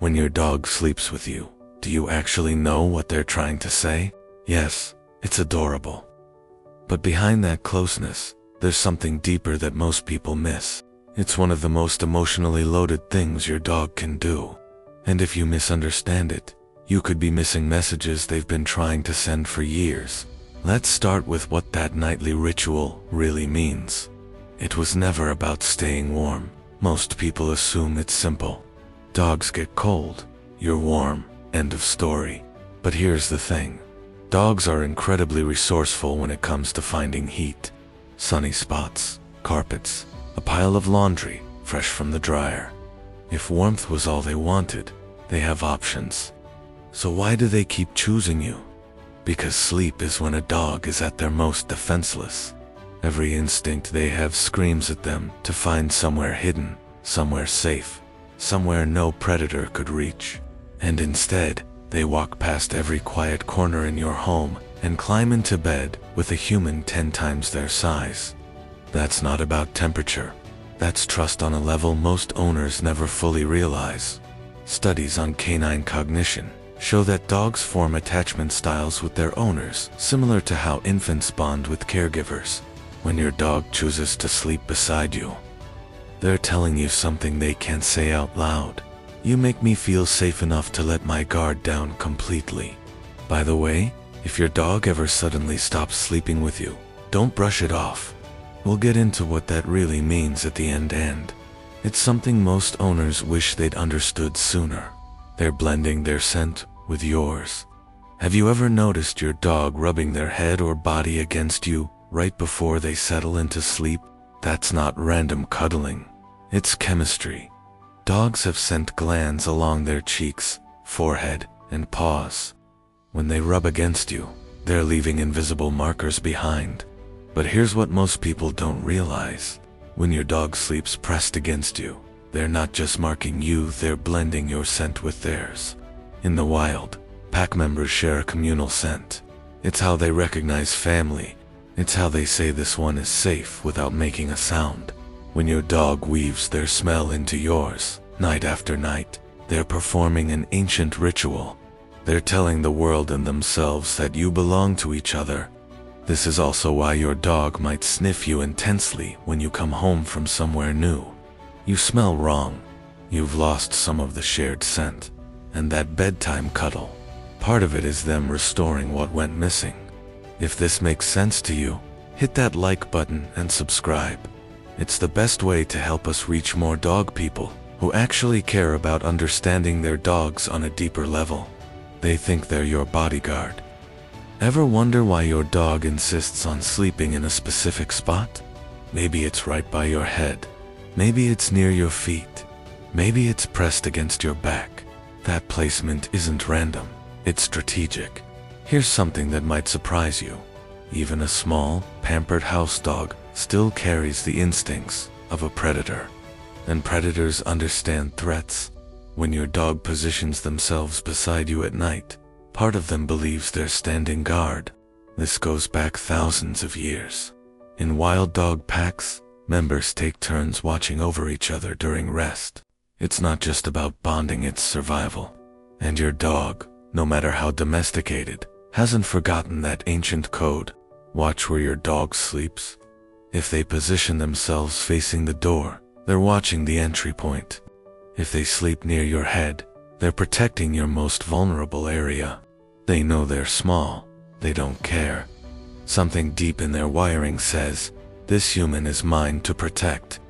When your dog sleeps with you, do you actually know what they're trying to say? Yes, it's adorable. But behind that closeness, there's something deeper that most people miss. It's one of the most emotionally loaded things your dog can do. And if you misunderstand it, you could be missing messages they've been trying to send for years. Let's start with what that nightly ritual really means. It was never about staying warm. Most people assume it's simple. Dogs get cold, you're warm, end of story. But here's the thing. Dogs are incredibly resourceful when it comes to finding heat. Sunny spots, carpets, a pile of laundry, fresh from the dryer. If warmth was all they wanted, they have options. So why do they keep choosing you? Because sleep is when a dog is at their most defenseless. Every instinct they have screams at them to find somewhere hidden, somewhere safe, somewhere no predator could reach. And instead, they walk past every quiet corner in your home and climb into bed with a human 10 times their size. That's not about temperature. That's trust on a level most owners never fully realize. Studies on canine cognition show that dogs form attachment styles with their owners, similar to how infants bond with caregivers. When your dog chooses to sleep beside you, they're telling you something they can't say out loud. You make me feel safe enough to let my guard down completely. By the way, if your dog ever suddenly stops sleeping with you, don't brush it off. We'll get into what that really means at the end. It's something most owners wish they'd understood sooner. They're blending their scent with yours. Have you ever noticed your dog rubbing their head or body against you right before they settle into sleep? That's not random cuddling. It's chemistry. Dogs have scent glands along their cheeks, forehead, and paws. When they rub against you, they're leaving invisible markers behind. But here's what most people don't realize. When your dog sleeps pressed against you, they're not just marking you, they're blending your scent with theirs. In the wild, pack members share a communal scent. It's how they recognize family. It's how they say this one is safe without making a sound. When your dog weaves their smell into yours, night after night, they're performing an ancient ritual. They're telling the world and themselves that you belong to each other. This is also why your dog might sniff you intensely when you come home from somewhere new. You smell wrong. You've lost some of the shared scent. And that bedtime cuddle, part of it is them restoring what went missing. If this makes sense to you, hit that like button and subscribe. It's the best way to help us reach more dog people who actually care about understanding their dogs on a deeper level. They think they're your bodyguard. Ever wonder why your dog insists on sleeping in a specific spot? Maybe it's right by your head. Maybe it's near your feet. Maybe it's pressed against your back. That placement isn't random. It's strategic. Here's something that might surprise you. Even a small, pampered house dog still carries the instincts of a predator. And predators understand threats. When your dog positions themselves beside you at night, part of them believes they're standing guard. This goes back thousands of years. In wild dog packs, members take turns watching over each other during rest. It's not just about bonding, it's survival. And your dog, no matter how domesticated, hasn't forgotten that ancient code. Watch where your dog sleeps. If they position themselves facing the door, they're watching the entry point. If they sleep near your head, they're protecting your most vulnerable area. They know they're small. They don't care. Something deep in their wiring says, this human is mine to protect.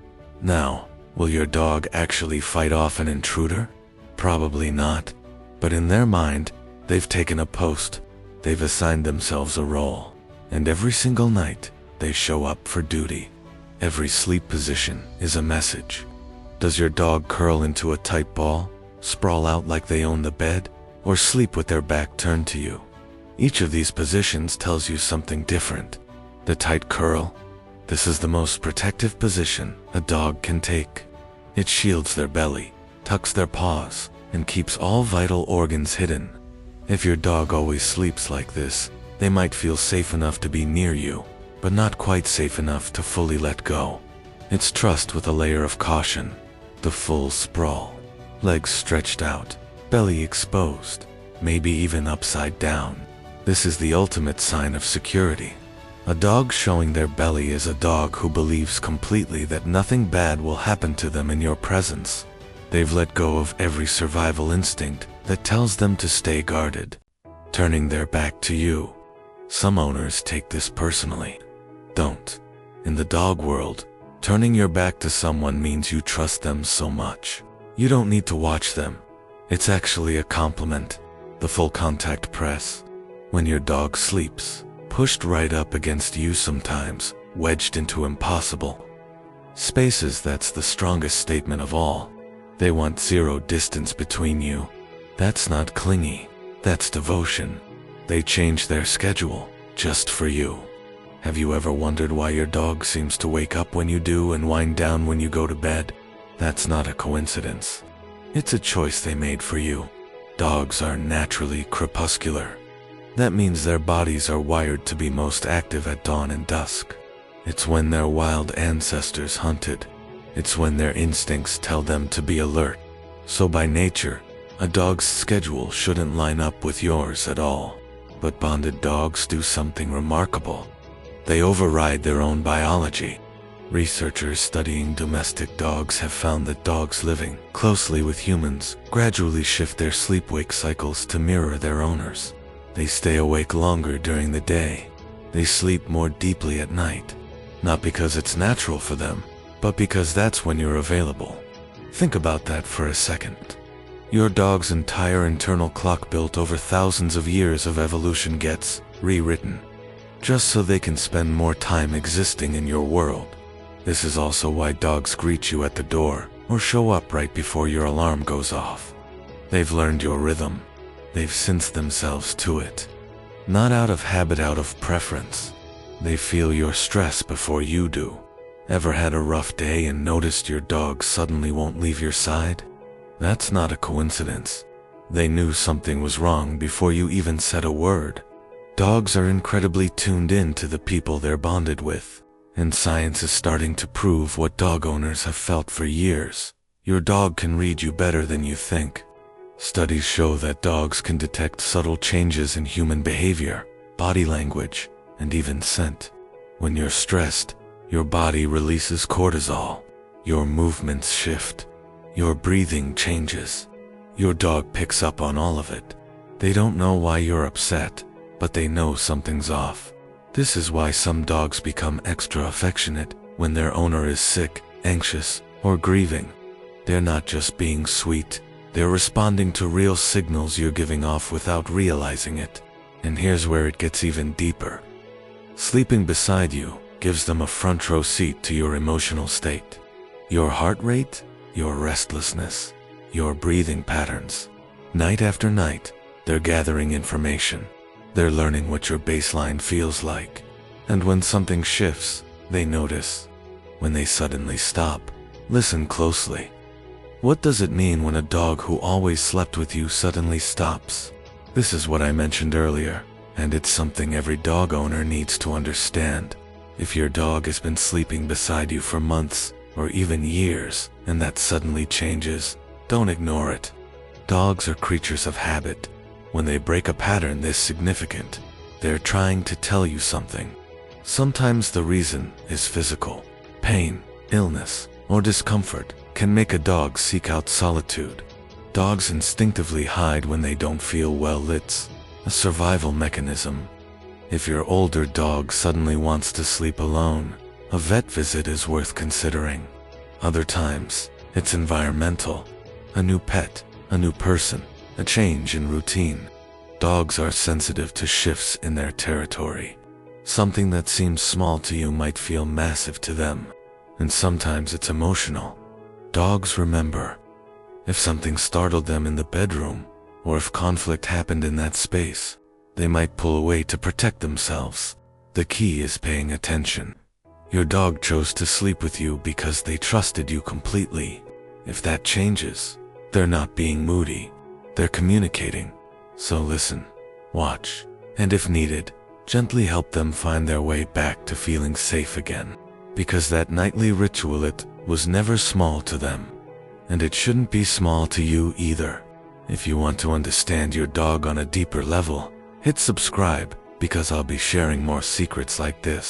Now, will your dog actually fight off an intruder? Probably not. But in their mind, they've taken a post. They've assigned themselves a role. And every single night, they show up for duty. Every sleep position is a message. Does your dog curl into a tight ball, sprawl out like they own the bed, or sleep with their back turned to you? Each of these positions tells you something different. The tight curl. This is the most protective position a dog can take. It shields their belly, tucks their paws, and keeps all vital organs hidden. If your dog always sleeps like this, they might feel safe enough to be near you, but not quite safe enough to fully let go. It's trust with a layer of caution. The full sprawl, legs stretched out, belly exposed, maybe even upside down. This is the ultimate sign of security. A dog showing their belly is a dog who believes completely that nothing bad will happen to them in your presence. They've let go of every survival instinct that tells them to stay guarded, turning their back to you. Some owners take this personally. Don't. In the dog world, turning your back to someone means you trust them so much. You don't need to watch them. It's actually a compliment. The full contact press. When your dog sleeps, pushed right up against you sometimes, wedged into impossible spaces, that's the strongest statement of all. They want zero distance between you. That's not clingy. That's devotion. They change their schedule just for you. Have you ever wondered why your dog seems to wake up when you do and wind down when you go to bed? That's not a coincidence. It's a choice they made for you. Dogs are naturally crepuscular. That means their bodies are wired to be most active at dawn and dusk. It's when their wild ancestors hunted. It's when their instincts tell them to be alert. So by nature, a dog's schedule shouldn't line up with yours at all. But bonded dogs do something remarkable. They override their own biology. Researchers studying domestic dogs have found that dogs living closely with humans gradually shift their sleep-wake cycles to mirror their owners. They stay awake longer during the day. They sleep more deeply at night. Not because it's natural for them, but because that's when you're available. Think about that for a second. Your dog's entire internal clock built over thousands of years of evolution gets rewritten, just so they can spend more time existing in your world. This is also why dogs greet you at the door or show up right before your alarm goes off. They've learned your rhythm. They've synced themselves to it. Not out of habit, out of preference. They feel your stress before you do. Ever had a rough day and noticed your dog suddenly won't leave your side? That's not a coincidence. They knew something was wrong before you even said a word. Dogs are incredibly tuned in to the people they're bonded with, and science is starting to prove what dog owners have felt for years. Your dog can read you better than you think. Studies show that dogs can detect subtle changes in human behavior, body language, and even scent. When you're stressed, your body releases cortisol. Your movements shift. Your breathing changes. Your dog picks up on all of it. They don't know why you're upset, but they know something's off. This is why some dogs become extra affectionate when their owner is sick, anxious, or grieving. They're not just being sweet. They're responding to real signals you're giving off without realizing it. And here's where it gets even deeper. Sleeping beside you gives them a front row seat to your emotional state. Your heart rate, your restlessness, your breathing patterns. Night after night, they're gathering information. They're learning what your baseline feels like. And when something shifts, they notice. When they suddenly stop, listen closely. What does it mean when a dog who always slept with you suddenly stops? This is what I mentioned earlier, and it's something every dog owner needs to understand. If your dog has been sleeping beside you for months, or even years, and that suddenly changes, don't ignore it. Dogs are creatures of habit. When they break a pattern this significant, they're trying to tell you something. Sometimes the reason is physical. Pain, illness, or discomfort can make a dog seek out solitude. Dogs instinctively hide when they don't feel well. It's a survival mechanism. If your older dog suddenly wants to sleep alone, a vet visit is worth considering. Other times, it's environmental. A new pet, a new person, a change in routine. Dogs are sensitive to shifts in their territory. Something that seems small to you might feel massive to them. And sometimes it's emotional. Dogs remember. If something startled them in the bedroom, or if conflict happened in that space, they might pull away to protect themselves. The key is paying attention. Your dog chose to sleep with you because they trusted you completely. If that changes, they're not being moody. They're communicating. So listen, watch, and if needed, gently help them find their way back to feeling safe again. Because that nightly ritual, it was never small to them. And it shouldn't be small to you either. If you want to understand your dog on a deeper level, hit subscribe because I'll be sharing more secrets like this.